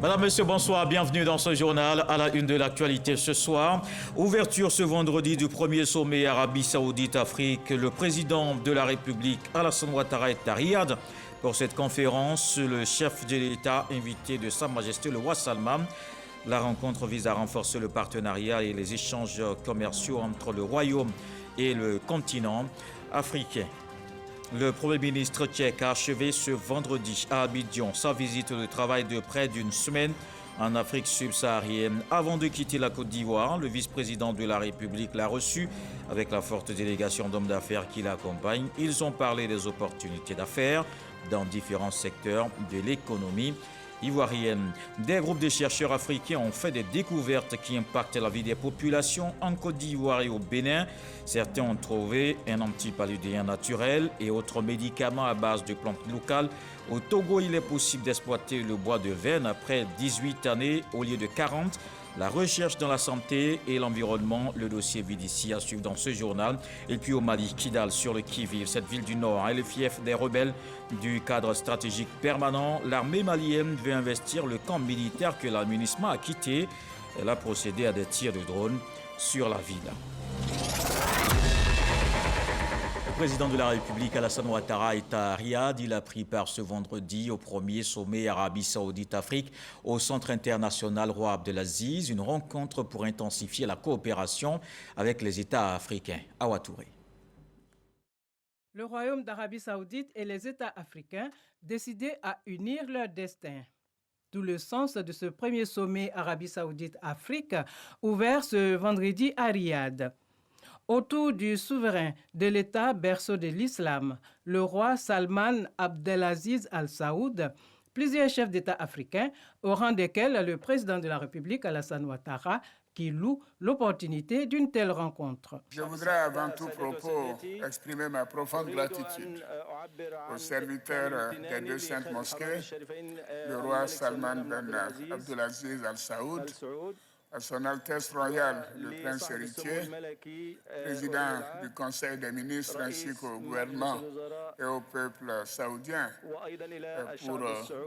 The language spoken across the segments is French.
Madame, Monsieur, bonsoir, bienvenue dans ce journal à la une de l'actualité ce soir. Ouverture ce vendredi du premier sommet Arabie Saoudite-Afrique. Le président de la République, Alassane Ouattara, est à Riyad. Pour cette conférence, le chef de l'État invité de Sa Majesté le roi Salman. La rencontre vise à renforcer le partenariat et les échanges commerciaux entre le royaume et le continent africain. Le Premier ministre tchèque a achevé ce vendredi à Abidjan sa visite de travail de près d'une semaine en Afrique subsaharienne. Avant de quitter la Côte d'Ivoire, le vice-président de la République l'a reçu avec la forte délégation d'hommes d'affaires qui l'accompagnent. Ils ont parlé des opportunités d'affaires dans différents secteurs de l'économie ivoirienne. Des groupes de chercheurs africains ont fait des découvertes qui impactent la vie des populations en Côte d'Ivoire et au Bénin. Certains ont trouvé un antipaludéen naturel et autres médicaments à base de plantes locales. Au Togo, il est possible d'exploiter le bois de veine après 18 années au lieu de 40. La recherche dans la santé et l'environnement, le dossier Vidici à suivre dans ce journal. Et puis au Mali, Kidal sur le qui-vive, cette ville du Nord est le fief des rebelles du cadre stratégique permanent. L'armée malienne veut investir le camp militaire que la MINUSMA a quitté. Elle a procédé à des tirs de drone sur la ville. Le président de la République, Alassane Ouattara, est à Riyad. Il a pris part ce vendredi au premier sommet Arabie Saoudite-Afrique au Centre international Roi Abdelaziz, une rencontre pour intensifier la coopération avec les États africains. Awa Touré. Le Royaume d'Arabie Saoudite et les États africains décidés à unir leur destin. D'où le sens de ce premier sommet Arabie Saoudite-Afrique ouvert ce vendredi à Riyad. Autour du souverain de l'État berceau de l'islam, le roi Salman Abdelaziz Al Saoud, plusieurs chefs d'État africains, au rang desquels le président de la République, Alassane Ouattara, qui loue l'opportunité d'une telle rencontre. Je voudrais avant tout propos exprimer ma profonde gratitude aux serviteurs des deux saintes mosquées, le roi Salman Ben Abdelaziz Al Saoud, à son Altesse royale, le prince héritier, président du Conseil des ministres ainsi qu'au gouvernement et au peuple saoudien pour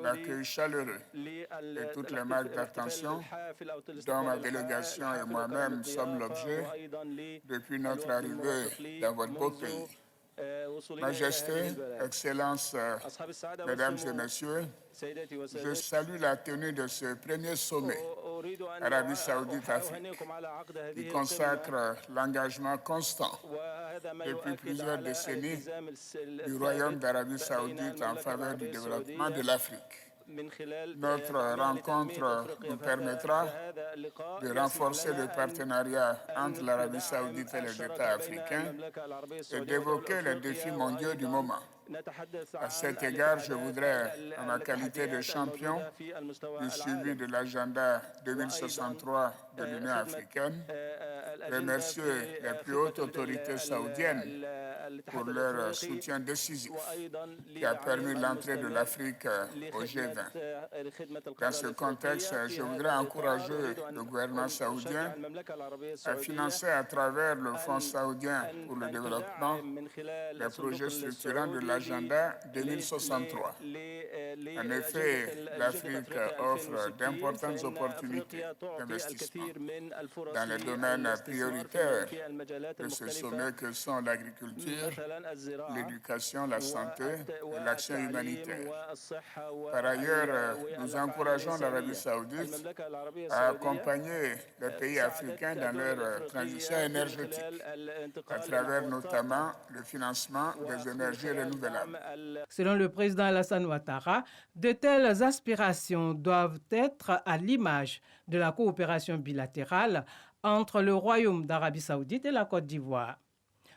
l'accueil chaleureux et toutes les marques d'attention dont ma délégation et moi-même sommes l'objet depuis notre arrivée dans votre beau pays. Majesté, Excellences, Mesdames et Messieurs, je salue la tenue de ce premier sommet Arabie Saoudite-Afrique qui consacre l'engagement constant depuis plusieurs décennies du Royaume d'Arabie Saoudite en faveur du développement de l'Afrique. Notre rencontre nous permettra de renforcer le partenariat entre l'Arabie Saoudite et les États africains et d'évoquer les défis mondiaux du moment. À cet égard, je voudrais, en ma qualité de champion du suivi de l'agenda 2063 de l'Union africaine, remercier les plus hautes autorités saoudiennes pour leur soutien décisif qui a permis l'entrée de l'Afrique au G20. Dans ce contexte, je voudrais encourager le gouvernement saoudien à financer à travers le Fonds saoudien pour le développement les projets structurants de l'agenda 2063. En effet, l'Afrique offre d'importantes opportunités d'investissement dans les domaines prioritaires de ce sommet que sont l'agriculture, l'éducation, la santé et l'action humanitaire. Par ailleurs, nous encourageons l'Arabie saoudite à accompagner les pays africains dans leur transition énergétique, à travers notamment le financement des énergies renouvelables. Selon le président Alassane Ouattara, de telles aspirations doivent être à l'image de la coopération bilatérale entre le Royaume d'Arabie Saoudite et la Côte d'Ivoire.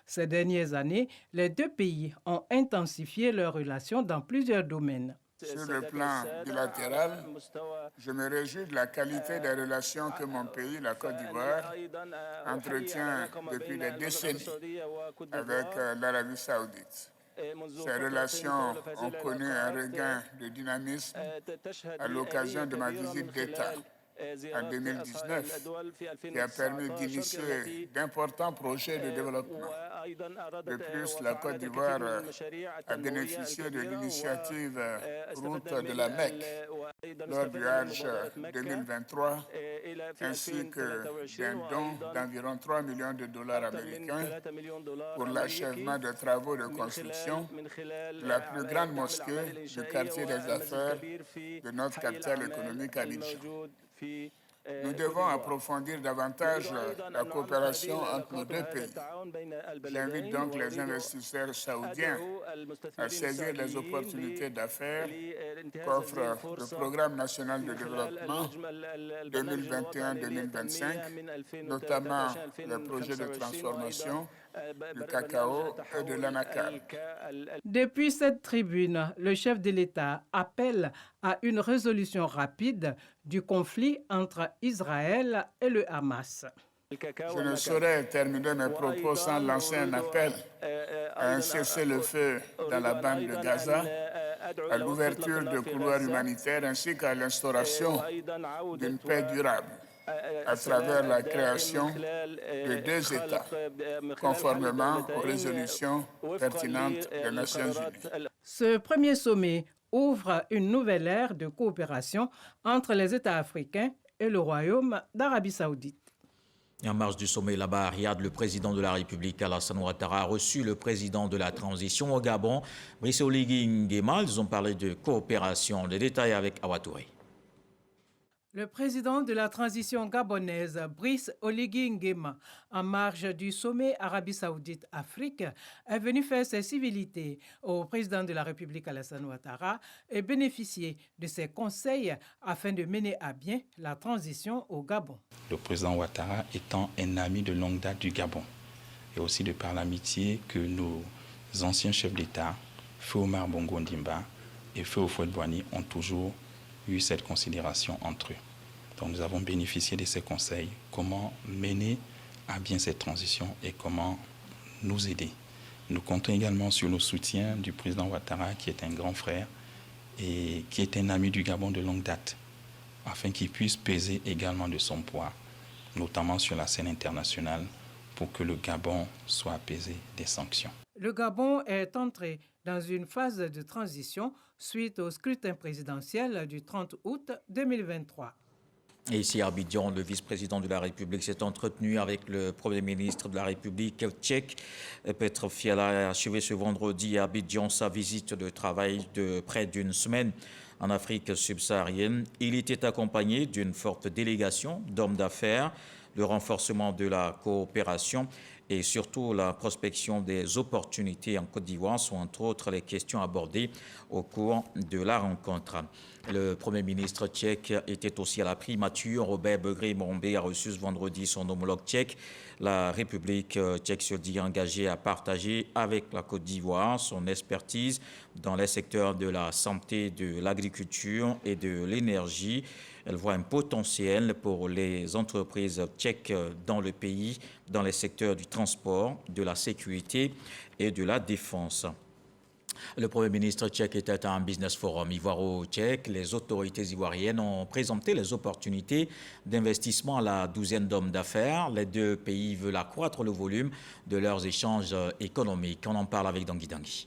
Ces dernières années, les deux pays ont intensifié leurs relations dans plusieurs domaines. Sur le plan bilatéral, je me réjouis de la qualité des relations que mon pays, la Côte d'Ivoire, entretient depuis des décennies avec l'Arabie saoudite. Ces relations ont connu un regain de dynamisme à l'occasion de ma visite d'État en 2019, qui a permis d'initier d'importants projets de développement. De plus, la Côte d'Ivoire a bénéficié de l'initiative Route de la Mecque, lors du Hajj 2023, ainsi que d'un don d'environ 3 millions de dollars américains pour l'achèvement des travaux de construction de la plus grande mosquée du quartier des affaires de notre capitale économique Abidjan. Nous devons approfondir davantage la coopération entre nos deux pays. J'invite donc les investisseurs saoudiens à saisir les opportunités d'affaires qu'offre le Programme national de développement 2021-2025, notamment les projets de transformation du cacao et de l'anacarde. Depuis cette tribune, le chef de l'État appelle à une résolution rapide du conflit entre Israël et le Hamas. Je ne saurais terminer mes propos sans lancer un appel à un cessez-le-feu dans la bande de Gaza, à l'ouverture de couloirs humanitaires ainsi qu'à l'instauration d'une paix durable à travers la création de 2 États, conformément aux résolutions pertinentes des Nations Unies. Ce premier sommet ouvre une nouvelle ère de coopération entre les États africains et le Royaume d'Arabie saoudite. En marge du sommet là-bas à Riyad, le président de la République, Alassane Ouattara, a reçu le président de la transition au Gabon, Brice Oligui Nguema. Ils ont parlé de coopération. Les détails avec Awa Touré. Le président de la transition gabonaise, Brice Oligui Nguema, en marge du sommet Arabie Saoudite-Afrique, est venu faire ses civilités au président de la République, Alassane Ouattara, et bénéficier de ses conseils afin de mener à bien la transition au Gabon. Le président Ouattara étant un ami de longue date du Gabon, et aussi de par l'amitié que nos anciens chefs d'État, Feu Omar Bongo Ondimba et Feu Houphouët-Boigny, ont toujours eu cette considération entre eux. Donc nous avons bénéficié de ces conseils, comment mener à bien cette transition et comment nous aider. Nous comptons également sur le soutien du président Ouattara, qui est un grand frère et qui est un ami du Gabon de longue date, afin qu'il puisse peser également de son poids, notamment sur la scène internationale, pour que le Gabon soit apaisé des sanctions. Le Gabon est entré dans une phase de transition suite au scrutin présidentiel du 30 août 2023. Et ici à Abidjan, le vice-président de la République s'est entretenu avec le Premier ministre de la République tchèque, Petr Fiala, a achevé ce vendredi à Abidjan sa visite de travail de près d'une semaine en Afrique subsaharienne. Il était accompagné d'une forte délégation d'hommes d'affaires, le renforcement de la coopération et surtout la prospection des opportunités en Côte d'Ivoire sont entre autres les questions abordées au cours de la rencontre. Le Premier ministre tchèque était aussi à la primature. Robert Begré-Mombé a reçu ce vendredi son homologue tchèque. La République tchèque se dit engagée à partager avec la Côte d'Ivoire son expertise dans les secteurs de la santé, de l'agriculture et de l'énergie. Elle voit un potentiel pour les entreprises tchèques dans le pays, dans les secteurs du transport, de la sécurité et de la défense. Le Premier ministre tchèque était à un business forum ivoiro-tchèque. Les autorités ivoiriennes ont présenté les opportunités d'investissement à la douzaine d'hommes d'affaires. Les deux pays veulent accroître le volume de leurs échanges économiques. On en parle avec Dangui Dangui.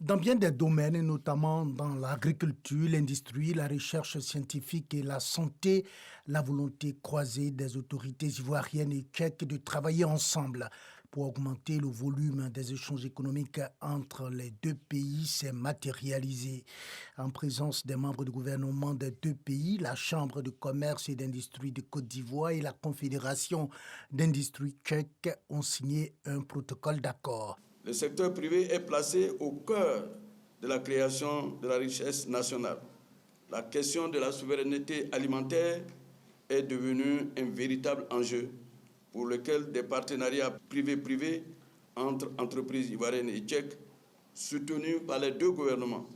Dans bien des domaines, notamment dans l'agriculture, l'industrie, la recherche scientifique et la santé, la volonté croisée des autorités ivoiriennes et tchèques de travailler ensemble pour augmenter le volume des échanges économiques entre les deux pays s'est matérialisée. En présence des membres du gouvernement des deux pays, la Chambre de commerce et d'industrie de Côte d'Ivoire et la Confédération d'industrie tchèque ont signé un protocole d'accord. Le secteur privé est placé au cœur de la création de la richesse nationale. La question de la souveraineté alimentaire est devenue un véritable enjeu pour lequel des partenariats privés-privés entre entreprises ivoiriennes et tchèques, soutenus par les deux gouvernements,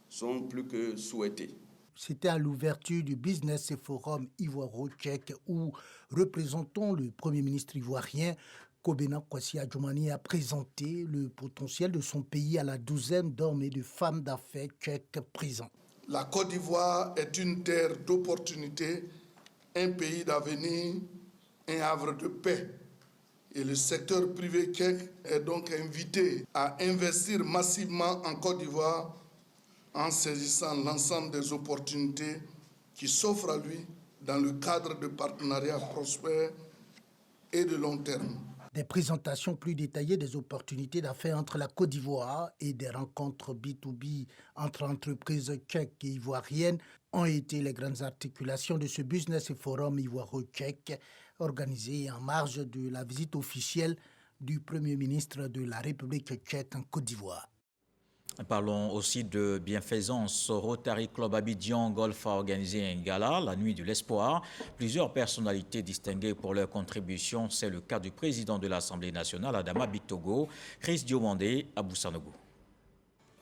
sont plus que souhaités. C'était à l'ouverture du Business Forum ivoiro-tchèque où, représentant le Premier ministre ivoirien, Kobena Kwasi Adjoumani a présenté le potentiel de son pays à la douzaine d'hommes et de femmes d'affaires tchèques présents. La Côte d'Ivoire est une terre d'opportunités, un pays d'avenir, un havre de paix. Et le secteur privé tchèque est donc invité à investir massivement en Côte d'Ivoire en saisissant l'ensemble des opportunités qui s'offrent à lui dans le cadre de partenariats prospères et de long terme. Des présentations plus détaillées des opportunités d'affaires entre la Côte d'Ivoire et des rencontres B2B entre entreprises tchèques et ivoiriennes ont été les grandes articulations de ce Business Forum ivoiro-tchèque organisé en marge de la visite officielle du Premier ministre de la République tchèque en Côte d'Ivoire. Parlons aussi de bienfaisance. Rotary Club Abidjan Golf a organisé un gala, la nuit de l'espoir. Plusieurs personnalités distinguées pour leur contribution. C'est le cas du président de l'Assemblée nationale, Adama Bictogo, Chris Diomandé, Abou Sanogo.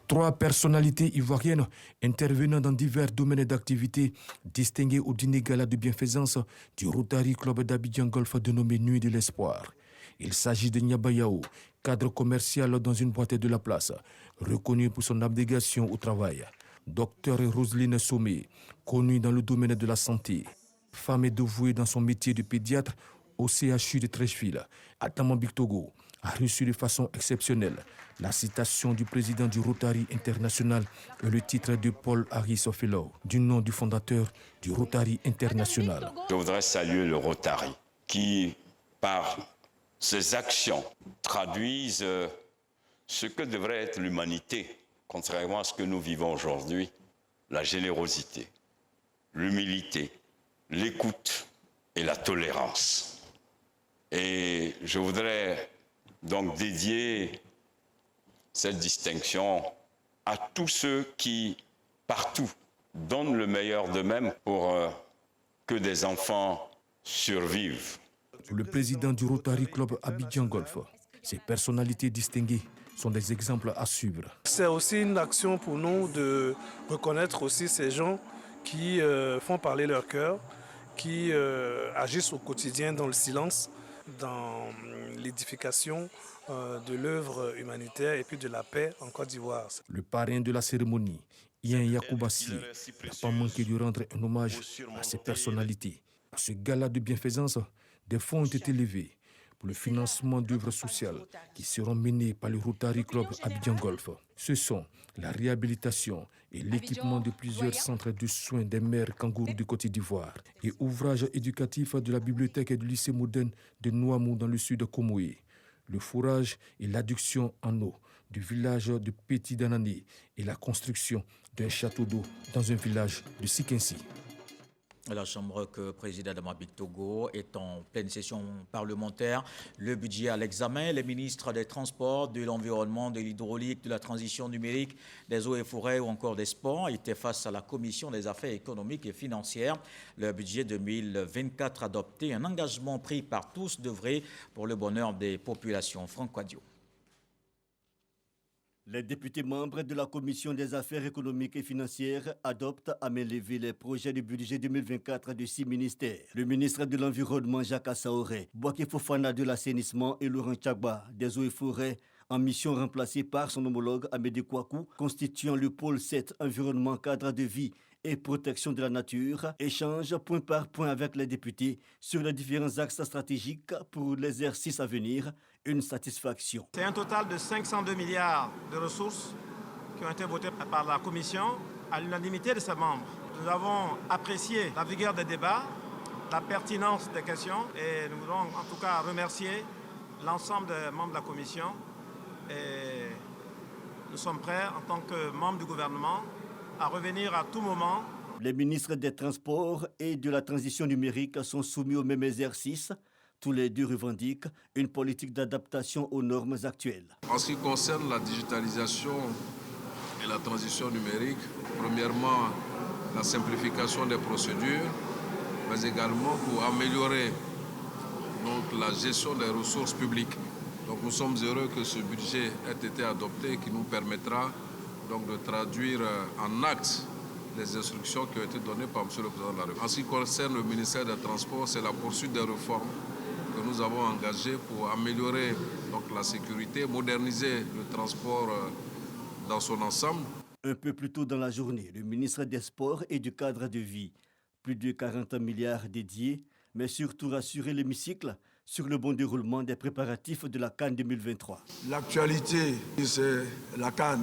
3 personnalités ivoiriennes intervenant dans divers domaines d'activité distinguées au dîner gala de bienfaisance du Rotary Club d'Abidjan Golf dénommé Nuit de l'Espoir. Il s'agit de Nyabayao, cadre commercial dans une boîte de la place, reconnu pour son abnégation au travail. Docteur Roselyne Sommet, connue dans le domaine de la santé. Femme et dévouée dans son métier de pédiatre au CHU de Treichville. Adama Bictogo a reçu de façon exceptionnelle la citation du président du Rotary International et le titre de Paul Harris Fellow, du nom du fondateur du Rotary International. Je voudrais saluer le Rotary qui, par ses actions, traduisent ce que devrait être l'humanité, contrairement à ce que nous vivons aujourd'hui, la générosité, l'humilité, l'écoute et la tolérance. Et je voudrais donc dédier cette distinction à tous ceux qui, partout, donnent le meilleur d'eux-mêmes pour que des enfants survivent. Le président du Rotary Club Abidjan Golf, ces personnalités distinguées sont des exemples à suivre. C'est aussi une action pour nous de reconnaître aussi ces gens qui font parler leur cœur, qui agissent au quotidien dans le silence, dans l'édification de l'œuvre humanitaire et puis de la paix en Côte d'Ivoire. Le parrain de la cérémonie, Ian Yakoubassi, n'a pas manqué de rendre un hommage à ces personnalités. À ce gala de bienfaisance, des fonds ont été levés pour le financement d'œuvres sociales qui seront menées par le Rotary Club Abidjan Golf. Ce sont la réhabilitation et l'équipement de plusieurs centres de soins des mères kangourous de Côte d'Ivoire et ouvrages éducatifs de la bibliothèque et du lycée moderne de Nouamou dans le sud de Komoé, le forage et l'adduction en eau du village de Petit Danani et la construction d'un château d'eau dans un village de Sikinsi. La Chambre que préside Adama Bictogo est en pleine session parlementaire. Le budget à l'examen. Les ministres des Transports, de l'Environnement, de l'Hydraulique, de la Transition numérique, des Eaux et Forêts ou encore des Sports étaient face à la Commission des Affaires économiques et financières. Le budget 2024 adopté, un engagement pris par tous d'œuvrer pour le bonheur des populations. Franck Quadio. Les députés membres de la Commission des affaires économiques et financières adoptent à main levée les projets de budget 2024 de 6 ministères. Le ministre de l'Environnement, Jacques Assaoré, Boaké Fofana de l'Assainissement et Laurent Tchagba des Eaux et Forêts, en mission remplacée par son homologue Amédée Kouakou, constituant le pôle 7 Environnement, cadre de vie et protection de la nature, échange point par point avec les députés sur les différents axes stratégiques pour l'exercice à venir. Une satisfaction. C'est un total de 502 milliards de ressources qui ont été votées par la Commission à l'unanimité de ses membres. Nous avons apprécié la vigueur des débats, la pertinence des questions et nous voulons en tout cas remercier l'ensemble des membres de la Commission. Et nous sommes prêts en tant que membres du gouvernement à revenir à tout moment. Les ministres des Transports et de la Transition numérique sont soumis au même exercice. Tous les deux revendiquent une politique d'adaptation aux normes actuelles. En ce qui concerne la digitalisation et la transition numérique, premièrement, la simplification des procédures, mais également pour améliorer donc, la gestion des ressources publiques. Donc nous sommes heureux que ce budget ait été adopté, qui nous permettra donc, de traduire en actes les instructions qui ont été données par M. le Président de la République. En ce qui concerne le ministère des Transports, c'est la poursuite des réformes que nous avons engagées pour améliorer donc, la sécurité, moderniser le transport dans son ensemble. Un peu plus tôt dans la journée, le ministre des Sports et du cadre de vie, plus de 40 milliards dédiés, mais surtout rassurer l'hémicycle sur le bon déroulement des préparatifs de la CAN 2023. L'actualité, c'est la CAN.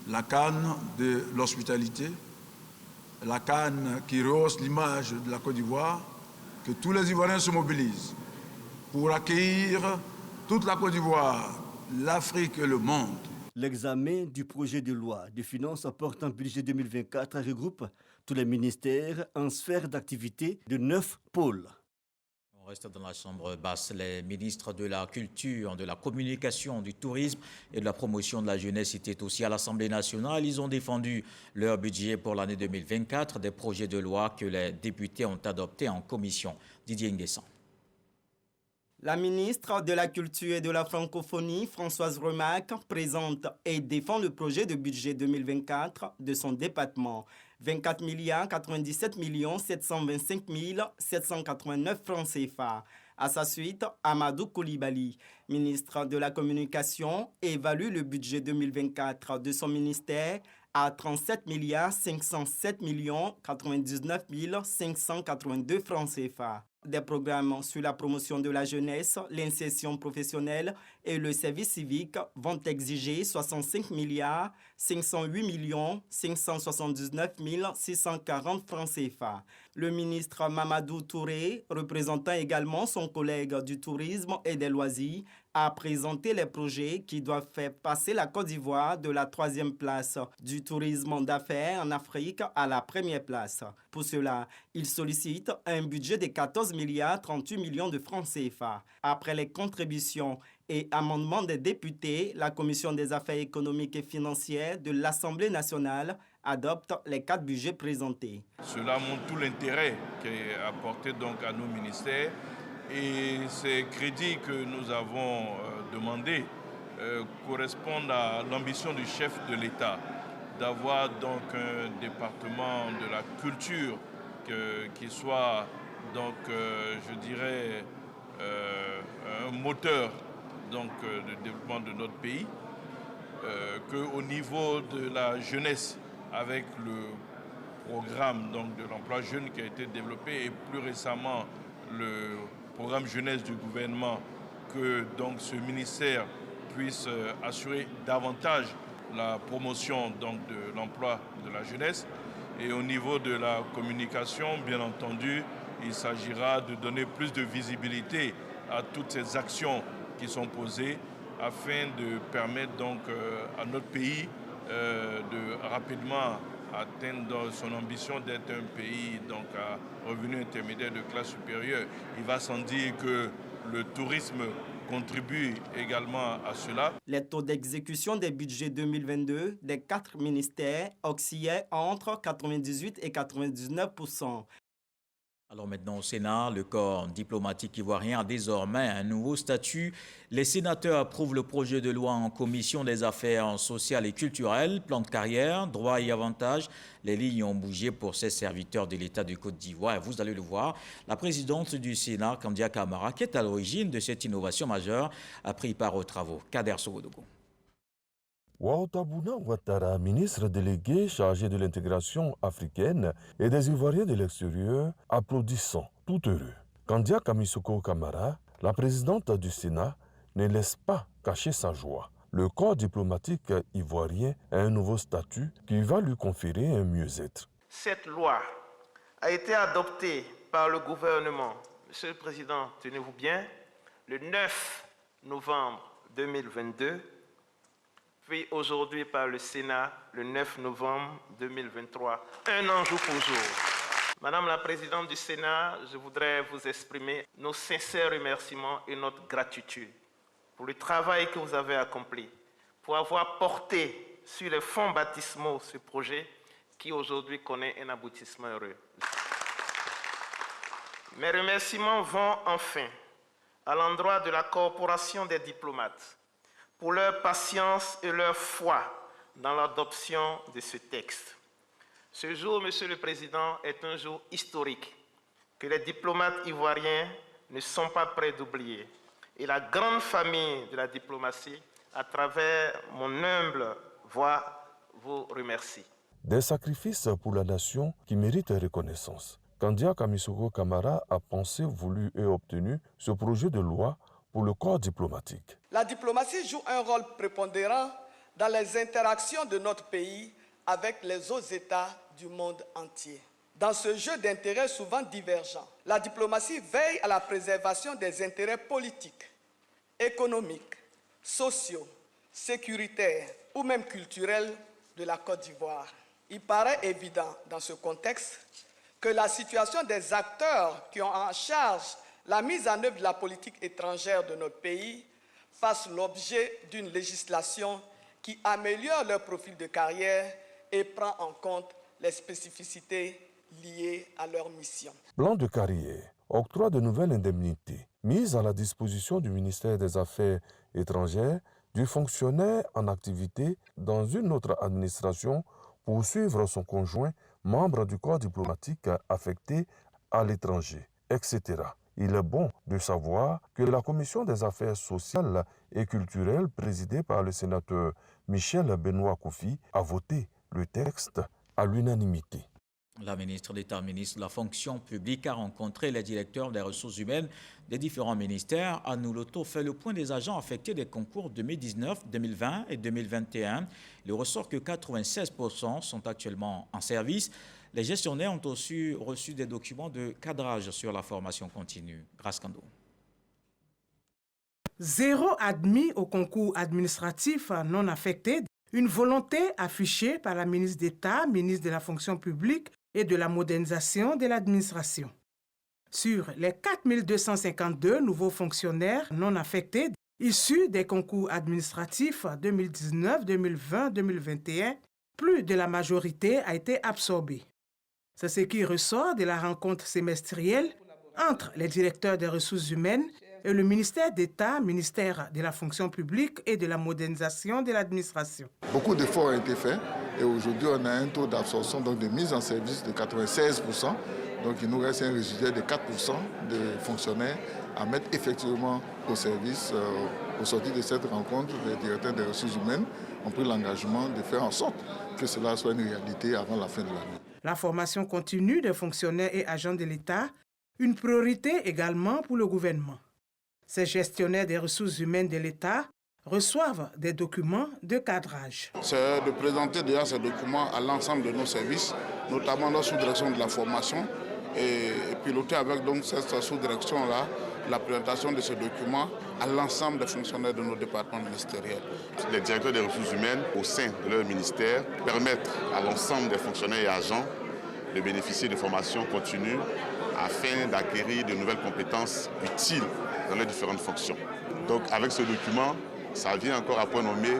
la canne de l'hospitalité, la canne qui rehausse l'image de la Côte d'Ivoire, que tous les Ivoiriens se mobilisent pour accueillir toute la Côte d'Ivoire, l'Afrique et le monde. L'examen du projet de loi de finances portant budget 2024 regroupe tous les ministères en sphère d'activité de 9 pôles. On reste dans la chambre basse. Les ministres de la Culture, de la Communication, du Tourisme et de la Promotion de la Jeunesse étaient aussi à l'Assemblée nationale. Ils ont défendu leur budget pour l'année 2024, des projets de loi que les députés ont adoptés en commission. Didier Nguessan. La ministre de la Culture et de la Francophonie, Françoise Remac, présente et défend le projet de budget 2024 de son département. 24 97 725 789 francs CFA. À sa suite, Amadou Koulibaly, ministre de la Communication, évalue le budget 2024 de son ministère à 37 507 99 582 francs CFA. Des programmes sur la promotion de la jeunesse, l'insertion professionnelle et le service civique vont exiger 65 508 579 640 francs CFA. Le ministre Mamadou Touré, représentant également son collègue du tourisme et des loisirs, a présenté les projets qui doivent faire passer la Côte d'Ivoire de la 3e place du tourisme d'affaires en Afrique à la 1re place. Pour cela, il sollicite un budget de 14 38 millions de francs CFA. Après les contributions et amendements des députés, la Commission des affaires économiques et financières de l'Assemblée nationale adopte les 4 budgets présentés. Cela montre tout l'intérêt qui est apporté donc à nos ministères. Et ces crédits que nous avons demandés correspondent à l'ambition du chef de l'État d'avoir donc un département de la culture qui soit donc je dirais un moteur donc de développement de notre pays, qu'au niveau de la jeunesse avec le programme donc de l'emploi jeune qui a été développé et plus récemment le programme jeunesse du gouvernement, que donc ce ministère puisse assurer davantage la promotion donc de l'emploi de la jeunesse. Et au niveau de la communication, bien entendu, il s'agira de donner plus de visibilité à toutes ces actions qui sont posées afin de permettre donc à notre pays de rapidement atteindre son ambition d'être un pays donc à revenu intermédiaire de classe supérieure. Il va sans dire que le tourisme contribue également à cela. Les taux d'exécution des budgets 2022 des 4 ministères oscillaient entre 98 et 99%. Alors maintenant au Sénat, le corps diplomatique ivoirien a désormais un nouveau statut. Les sénateurs approuvent le projet de loi en commission des affaires sociales et culturelles, plan de carrière, droits et avantages. Les lignes ont bougé pour ces serviteurs de l'État de Côte d'Ivoire. Et vous allez le voir, la présidente du Sénat, Kandia Camara, qui est à l'origine de cette innovation majeure, a pris part aux travaux. Kader Sogodogo. Ouattara Ouattara, ministre délégué chargé de l'intégration africaine et des Ivoiriens de l'extérieur, applaudissant, tout heureux. Kandia Kamisoko Camara, la présidente du Sénat, ne laisse pas cacher sa joie. Le corps diplomatique ivoirien a un nouveau statut qui va lui conférer un mieux-être. Cette loi a été adoptée par le gouvernement, Monsieur le Président, tenez-vous bien, le 9 novembre 2022, puis aujourd'hui par le Sénat le 9 novembre 2023, un an jour pour jour. Madame la Présidente du Sénat, je voudrais vous exprimer nos sincères remerciements et notre gratitude pour le travail que vous avez accompli, pour avoir porté sur les fonds baptismaux ce projet qui aujourd'hui connaît un aboutissement heureux. Mes remerciements vont enfin à l'endroit de la Corporation des diplomates pour leur patience et leur foi dans l'adoption de ce texte. Ce jour, Monsieur le Président, est un jour historique que les diplomates ivoiriens ne sont pas prêts d'oublier. Et la grande famille de la diplomatie, à travers mon humble voix, vous remercie. Des sacrifices pour la nation qui méritent reconnaissance. Kandia Kamisoko Camara a pensé, voulu et obtenu ce projet de loi pour le corps diplomatique. La diplomatie joue un rôle prépondérant dans les interactions de notre pays avec les autres États du monde entier. Dans ce jeu d'intérêts souvent divergents, la diplomatie veille à la préservation des intérêts politiques, économiques, sociaux, sécuritaires ou même culturels de la Côte d'Ivoire. Il paraît évident dans ce contexte que la situation des acteurs qui ont en charge la mise en œuvre de la politique étrangère de notre pays fasse l'objet d'une législation qui améliore leur profil de carrière et prend en compte les spécificités liées à leur mission. Plan de carrière, octroi de nouvelles indemnités, mise à la disposition du ministère des Affaires étrangères du fonctionnaire en activité dans une autre administration pour suivre son conjoint, membre du corps diplomatique affecté à l'étranger, etc. Il est bon de savoir que la Commission des affaires sociales et culturelles, présidée par le sénateur Michel Benoît Kofi, a voté le texte à l'unanimité. La ministre d'État, ministre de la fonction publique, a rencontré les directeurs des ressources humaines des différents ministères. Anou Loto fait le point des agents affectés des concours 2019, 2020 et 2021. Il ressort que 96% sont actuellement en service. Les gestionnaires ont aussi reçu des documents de cadrage sur la formation continue. Grâce Kando. 0 admis au concours administratif non affecté. Une volonté affichée par la ministre d'État, ministre de la fonction publique et de la modernisation de l'administration. Sur les 4252 nouveaux fonctionnaires non affectés issus des concours administratifs 2019, 2020, 2021, plus de la majorité a été absorbée. C'est ce qui ressort de la rencontre semestrielle entre les directeurs des ressources humaines et le ministère d'État, ministère de la fonction publique et de la modernisation de l'administration. Beaucoup d'efforts ont été faits et aujourd'hui on a un taux d'absorption, donc de mise en service de 96%. Donc il nous reste un résultat de 4% de fonctionnaires à mettre effectivement au service. Au sortir de cette rencontre, les directeurs des ressources humaines ont pris l'engagement de faire en sorte que cela soit une réalité avant la fin de l'année. La formation continue des fonctionnaires et agents de l'État, une priorité également pour le gouvernement. Ces gestionnaires des ressources humaines de l'État reçoivent des documents de cadrage. C'est de présenter déjà ces documents à l'ensemble de nos services, notamment la sous-direction de la formation, et piloter avec donc cette sous-direction-là la présentation de ces documents à l'ensemble des fonctionnaires de nos départements ministériels. Les directeurs des ressources humaines au sein de leur ministère permettent à l'ensemble des fonctionnaires et agents de bénéficier de formations continues afin d'acquérir de nouvelles compétences utiles dans les différentes fonctions. Donc avec ce document, ça vient encore à point nommé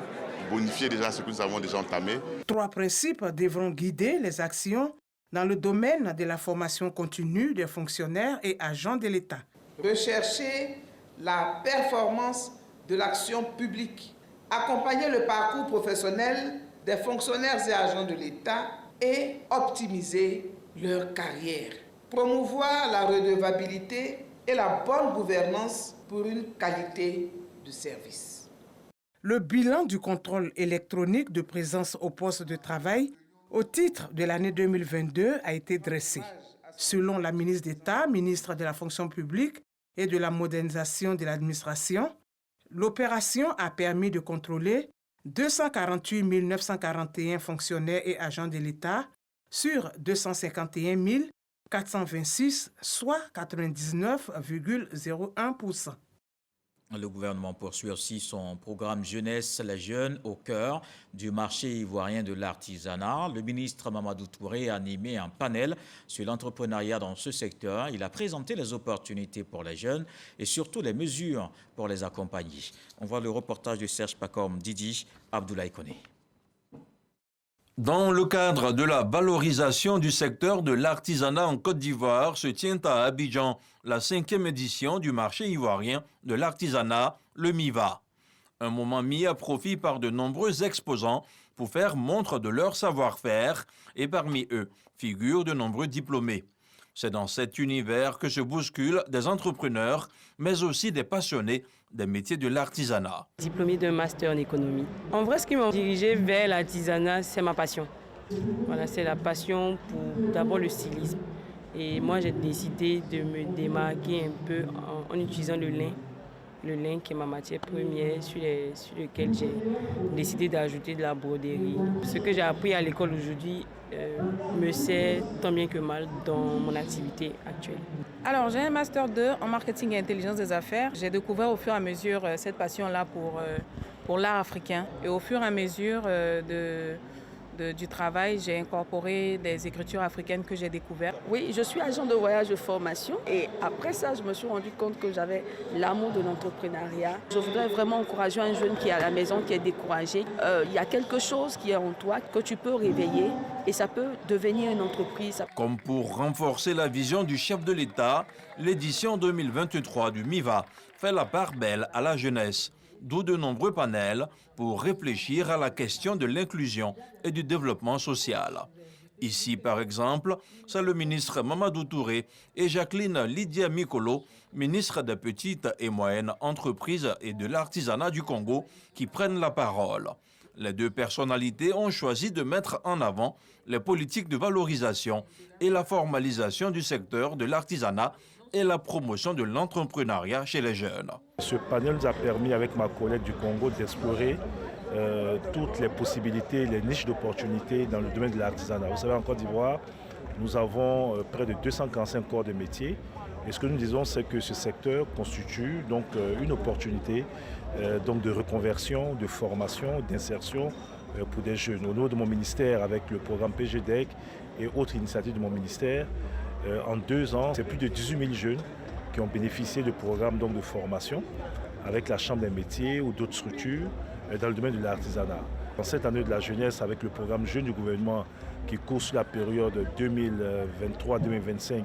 bonifier déjà ce que nous avons déjà entamé. 3 principes devront guider les actions dans le domaine de la formation continue des fonctionnaires et agents de l'État. Rechercher la performance de l'action publique, accompagner le parcours professionnel des fonctionnaires et agents de l'État et optimiser leur carrière. Promouvoir la redevabilité et la bonne gouvernance pour une qualité de service. Le bilan du contrôle électronique de présence au poste de travail au titre de l'année 2022 a été dressé. Selon la ministre d'État, ministre de la fonction publique et de la modernisation de l'administration, l'opération a permis de contrôler 248 941 fonctionnaires et agents de l'État sur 251 426, soit 99,01%. Le gouvernement poursuit aussi son programme Jeunesse, les jeunes au cœur du marché ivoirien de l'artisanat. Le ministre Mamadou Touré a animé un panel sur l'entrepreneuriat dans ce secteur. Il a présenté les opportunités pour les jeunes et surtout les mesures pour les accompagner. On voit le reportage de Serge Pacom, Didi Abdoulaye Koné. Dans le cadre de la valorisation du secteur de l'artisanat en Côte d'Ivoire, se tient à Abidjan la 5e édition du marché ivoirien de l'artisanat, le MIVA. Un moment mis à profit par de nombreux exposants pour faire montre de leur savoir-faire et parmi eux figurent de nombreux diplômés. C'est dans cet univers que se bousculent des entrepreneurs, mais aussi des passionnés des métiers de l'artisanat. Diplômé d'un master en économie. En vrai, ce qui m'a dirigé vers l'artisanat, c'est ma passion. Voilà, c'est la passion pour d'abord le stylisme. Et moi, j'ai décidé de me démarquer un peu en utilisant le lin le lin qui est ma matière première sur lequel j'ai décidé d'ajouter de la broderie. Ce que j'ai appris à l'école aujourd'hui me sert tant bien que mal dans mon activité actuelle. Alors, j'ai un Master 2 en marketing et intelligence des affaires. J'ai découvert au fur et à mesure cette passion-là pour l'art africain. Et au fur et à mesure du travail, j'ai incorporé des écritures africaines que j'ai découvertes. Oui, je suis agent de voyage de formation et après ça, je me suis rendu compte que j'avais l'amour de l'entrepreneuriat. Je voudrais vraiment encourager un jeune qui est à la maison, qui est découragé. Il y a quelque chose qui est en toi que tu peux réveiller et ça peut devenir une entreprise. Comme pour renforcer la vision du chef de l'État, l'édition 2023 du MIVA fait la part belle à la jeunesse, d'où de nombreux panels pour réfléchir à la question de l'inclusion et du développement social. Ici, par exemple, c'est le ministre Mamadou Touré et Jacqueline Lydia Mikolo, ministre des Petites et Moyennes Entreprises et de l'Artisanat du Congo, qui prennent la parole. Les deux personnalités ont choisi de mettre en avant les politiques de valorisation et la formalisation du secteur de l'artisanat et la promotion de l'entrepreneuriat chez les jeunes. Ce panel nous a permis, avec ma collègue du Congo, d'explorer toutes les possibilités, les niches d'opportunités dans le domaine de l'artisanat. Vous savez, en Côte d'Ivoire, nous avons près de 245 corps de métiers. Et ce que nous disons, c'est que ce secteur constitue donc une opportunité donc de reconversion, de formation, d'insertion pour des jeunes. Au niveau de mon ministère, avec le programme PGDEC et autres initiatives de mon ministère, en 2 ans, c'est plus de 18 000 jeunes qui ont bénéficié de programmes donc, de formation avec la Chambre des métiers ou d'autres structures dans le domaine de l'artisanat. Dans cette année de la jeunesse, avec le programme Jeunes du gouvernement qui court sur la période 2023-2025,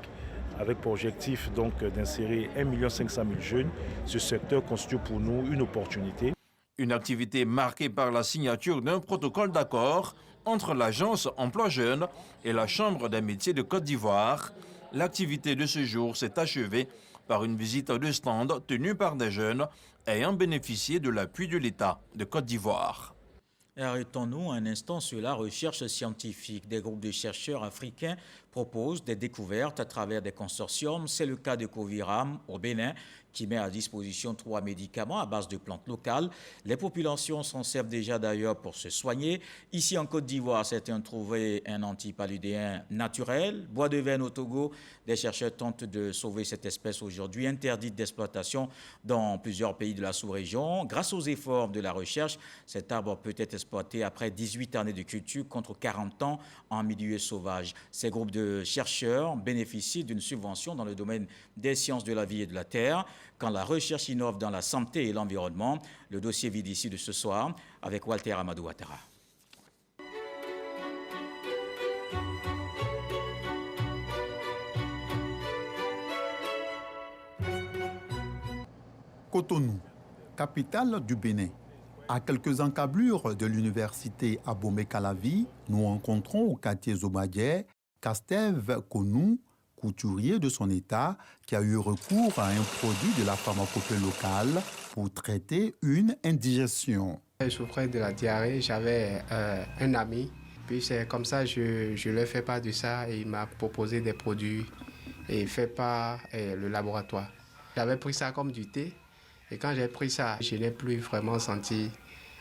avec pour objectif d'insérer 1 500 000 jeunes, ce secteur constitue pour nous une opportunité. Une activité marquée par la signature d'un protocole d'accord entre l'agence Emploi Jeunes et la Chambre des métiers de Côte d'Ivoire. L'activité de ce jour s'est achevée par une visite de stand tenue par des jeunes ayant bénéficié de l'appui de l'État de Côte d'Ivoire. Arrêtons-nous un instant sur la recherche scientifique. Des groupes de chercheurs africains proposent des découvertes à travers des consortiums. C'est le cas de Coviram au Bénin, qui met à disposition 3 médicaments à base de plantes locales. Les populations s'en servent déjà d'ailleurs pour se soigner. Ici en Côte d'Ivoire, certains ont trouvé un antipaludéen naturel. Bois de veine au Togo, des chercheurs tentent de sauver cette espèce aujourd'hui interdite d'exploitation dans plusieurs pays de la sous-région. Grâce aux efforts de la recherche, cet arbre peut être exploité après 18 années de culture contre 40 ans en milieu sauvage. Ces groupes de chercheurs bénéficient d'une subvention dans le domaine des sciences de la vie et de la terre. Quand la recherche innove dans la santé et l'environnement, le dossier vide ici de ce soir avec Walter Amadou Ouattara. Cotonou, capitale du Bénin. À quelques encablures de l'université Abomey-Calavi, nous rencontrons au quartier Zobadier Castève Konou, couturier de son état, qui a eu recours à un produit de la pharmacopée locale pour traiter une indigestion. Je souffrais de la diarrhée, j'avais un ami, puis c'est comme ça je lui ai fait part de ça et il m'a proposé des produits et fait par le laboratoire. J'avais pris ça comme du thé et quand j'ai pris ça, je n'ai plus vraiment senti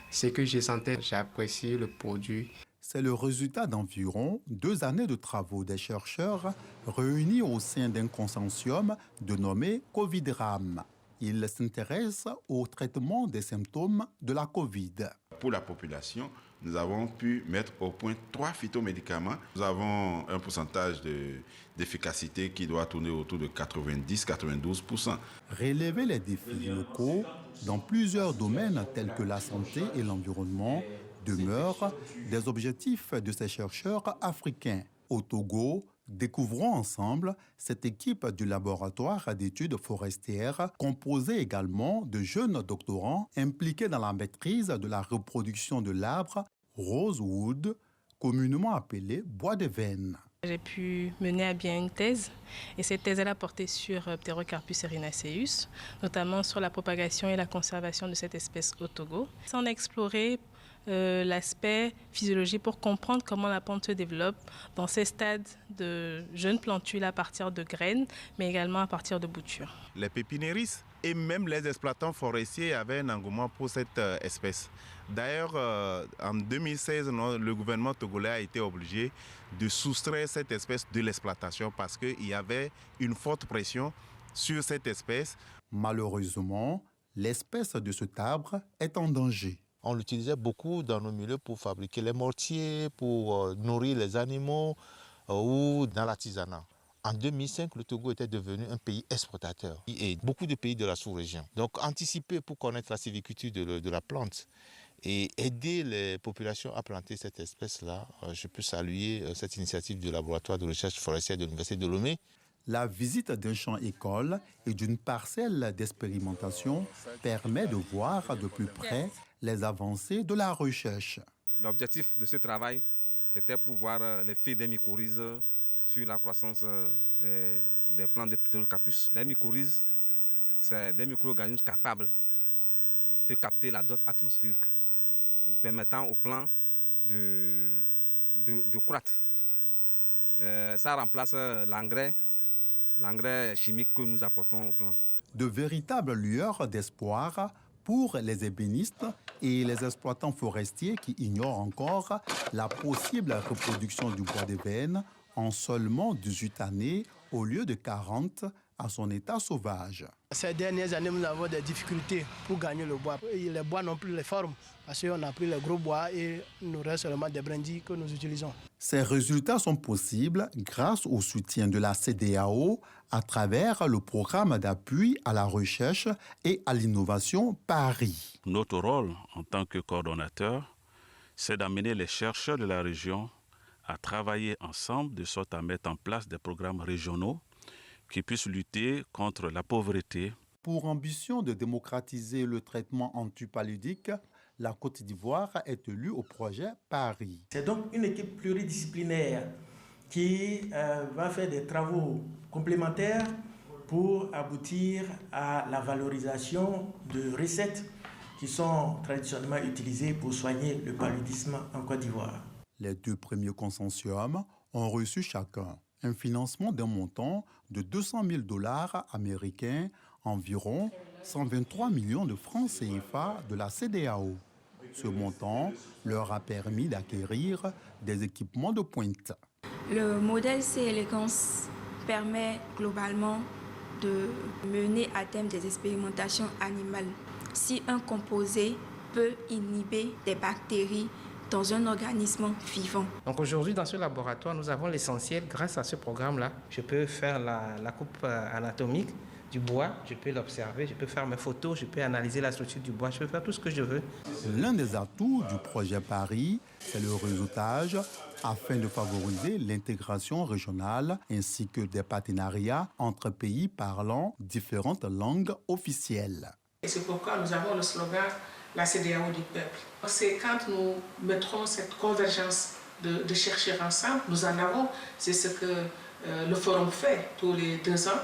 ce que je sentais. J'ai apprécié le produit. C'est le résultat d'environ 2 années de travaux des chercheurs réunis au sein d'un consortium dénommé Covidram. Ils s'intéressent au traitement des symptômes de la Covid. Pour la population, nous avons pu mettre au point 3 phytomédicaments. Nous avons un pourcentage d'efficacité qui doit tourner autour de 90-92%. Relever les défis locaux dans plusieurs domaines tels que la santé et l'environnement demeurent des objectifs de ces chercheurs africains. Au Togo, découvrons ensemble cette équipe du laboratoire d'études forestières composée également de jeunes doctorants impliqués dans la maîtrise de la reproduction de l'arbre rosewood, communément appelé bois de veine. J'ai pu mener à bien une thèse et cette thèse elle a porté sur Pterocarpus erinaceus, notamment sur la propagation et la conservation de cette espèce au Togo. On a exploré l'aspect physiologique pour comprendre comment la plante se développe dans ces stades de jeunes plantules à partir de graines, mais également à partir de boutures. Les pépiniéristes Et même les exploitants forestiers avaient un engouement pour cette espèce. D'ailleurs, en 2016, le gouvernement togolais a été obligé de soustraire cette espèce de l'exploitation parce qu'il y avait une forte pression sur cette espèce. Malheureusement, l'espèce de cet arbre est en danger. On l'utilisait beaucoup dans nos milieux pour fabriquer les mortiers, pour nourrir les animaux ou dans l'artisanat. En 2005, le Togo était devenu un pays exportateur et beaucoup de pays de la sous-région. Donc anticiper pour connaître la sylviculture de la plante et aider les populations à planter cette espèce-là, je peux saluer cette initiative du laboratoire de recherche forestière de l'Université de Lomé. La visite d'un champ-école et d'une parcelle d'expérimentation permet de voir de plus près les avancées de la recherche. L'objectif de ce travail, c'était pour voir l'effet des mycorhizes sur la croissance des plantes de Pterocarpus. Les mycorhizes, c'est des micro-organismes capables de capter la dose atmosphérique, permettant aux plants de croître. Ça remplace l'engrais chimique que nous apportons aux plants. De véritables lueurs d'espoir pour les ébénistes et les exploitants forestiers qui ignorent encore la possible reproduction du bois d'ébène en seulement 18 années au lieu de 40 à son état sauvage. Ces dernières années, nous avons des difficultés pour gagner le bois. Et les bois n'ont plus les formes parce qu'on a pris les gros bois et il nous reste seulement des brindilles que nous utilisons. Ces résultats sont possibles grâce au soutien de la CEDEAO à travers le programme d'appui à la recherche et à l'innovation PARI. Notre rôle en tant que coordonnateur, c'est d'amener les chercheurs de la région à travailler ensemble de sorte à mettre en place des programmes régionaux qui puissent lutter contre la pauvreté. Pour ambition de démocratiser le traitement antipaludique, la Côte d'Ivoire est élue au projet PARI. C'est donc une équipe pluridisciplinaire qui va faire des travaux complémentaires pour aboutir à la valorisation de recettes qui sont traditionnellement utilisées pour soigner le paludisme en Côte d'Ivoire. Les deux premiers consortiums ont reçu chacun un financement d'un montant de 200 000 $ américains, environ 123 millions de francs CFA de la CEDEAO. Ce montant leur a permis d'acquérir des équipements de pointe. Le modèle C-Élégance permet globalement de mener à terme des expérimentations animales. Si un composé peut inhiber des bactéries dans un organisme vivant. Donc aujourd'hui, dans ce laboratoire, nous avons l'essentiel. Grâce à ce programme-là, je peux faire la coupe anatomique du bois, je peux l'observer, je peux faire mes photos, je peux analyser la structure du bois, je peux faire tout ce que je veux. L'un des atouts du projet PARI, c'est le réseautage afin de favoriser l'intégration régionale ainsi que des partenariats entre pays parlant différentes langues officielles. Et c'est pourquoi nous avons le slogan « La CEDEAO du peuple ». C'est quand nous mettrons cette convergence de chercheurs ensemble, nous en avons, c'est ce que le forum fait tous les 2 ans,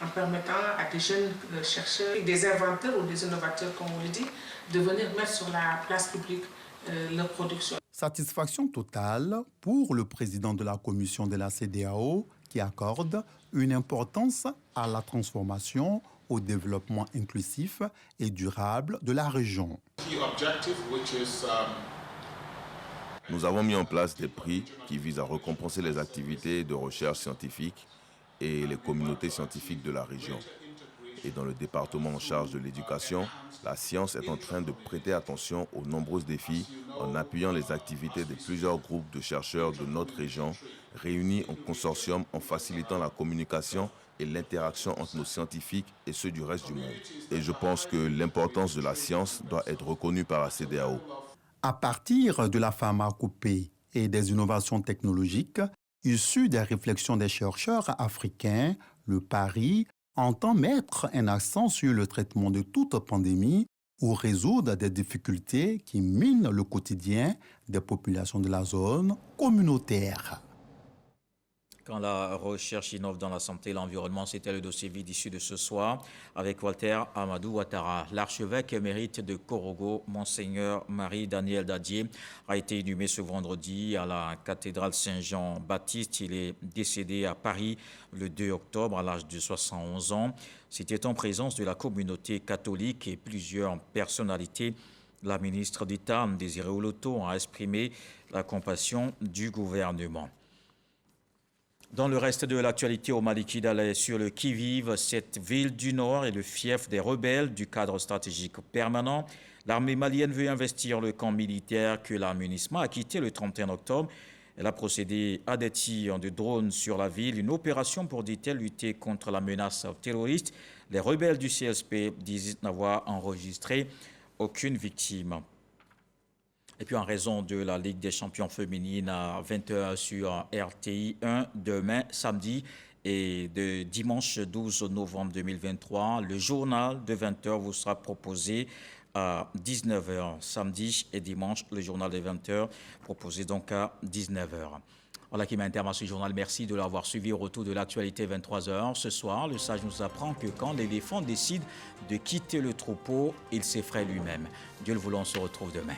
en permettant à des jeunes chercheurs, des inventeurs ou des innovateurs, comme on le dit, de venir mettre sur la place publique leur production. Satisfaction totale pour le président de la commission de la CEDEAO qui accorde une importance à la transformation, au développement inclusif et durable de la région. Nous avons mis en place des prix qui visent à récompenser les activités de recherche scientifique et les communautés scientifiques de la région. Et dans le département en charge de l'éducation, la science est en train de prêter attention aux nombreux défis en appuyant les activités de plusieurs groupes de chercheurs de notre région réunis en consortium en facilitant la communication et l'interaction entre nos scientifiques et ceux du reste du monde. Et je pense que l'importance de la science doit être reconnue par la CEDEAO. À partir de la pharmacopée et des innovations technologiques, issues des réflexions des chercheurs africains, le PARI entend mettre un accent sur le traitement de toute pandémie ou résoudre des difficultés qui minent le quotidien des populations de la zone communautaire. Quand la recherche innove dans la santé et l'environnement, c'était le dossier vide issu de ce soir avec Walter Amadou Ouattara. L'archevêque émérite de Korogo, Monseigneur Marie-Daniel Dadier, a été inhumé ce vendredi à la cathédrale Saint-Jean-Baptiste. Il est décédé à Paris le 2 octobre à l'âge de 71 ans. C'était en présence de la communauté catholique et plusieurs personnalités. La ministre d'État, Désiré Oloto, a exprimé la compassion du gouvernement. Dans le reste de l'actualité, au Mali, Kidal est sur le qui-vive. Cette ville du Nord est le fief des rebelles du cadre stratégique permanent. L'armée malienne veut investir le camp militaire que la MINUSMA a quitté le 31 octobre. Elle a procédé à des tirs de drones sur la ville, une opération pour, dit-elle, lutter contre la menace terroriste. Les rebelles du CSP disent n'avoir enregistré aucune victime. Et puis en raison de la Ligue des champions féminines à 20h sur RTI 1 demain samedi et de dimanche 12 novembre 2023, le journal de 20h vous sera proposé à 19h samedi et dimanche, le journal de 20h proposé donc à 19h. Voilà qui m'a intervenu ce journal. Merci de l'avoir suivi au retour de l'actualité 23h. Ce soir, le sage nous apprend que quand l'éléphant décide de quitter le troupeau, il s'effraie lui-même. Dieu le voulant, on se retrouve demain.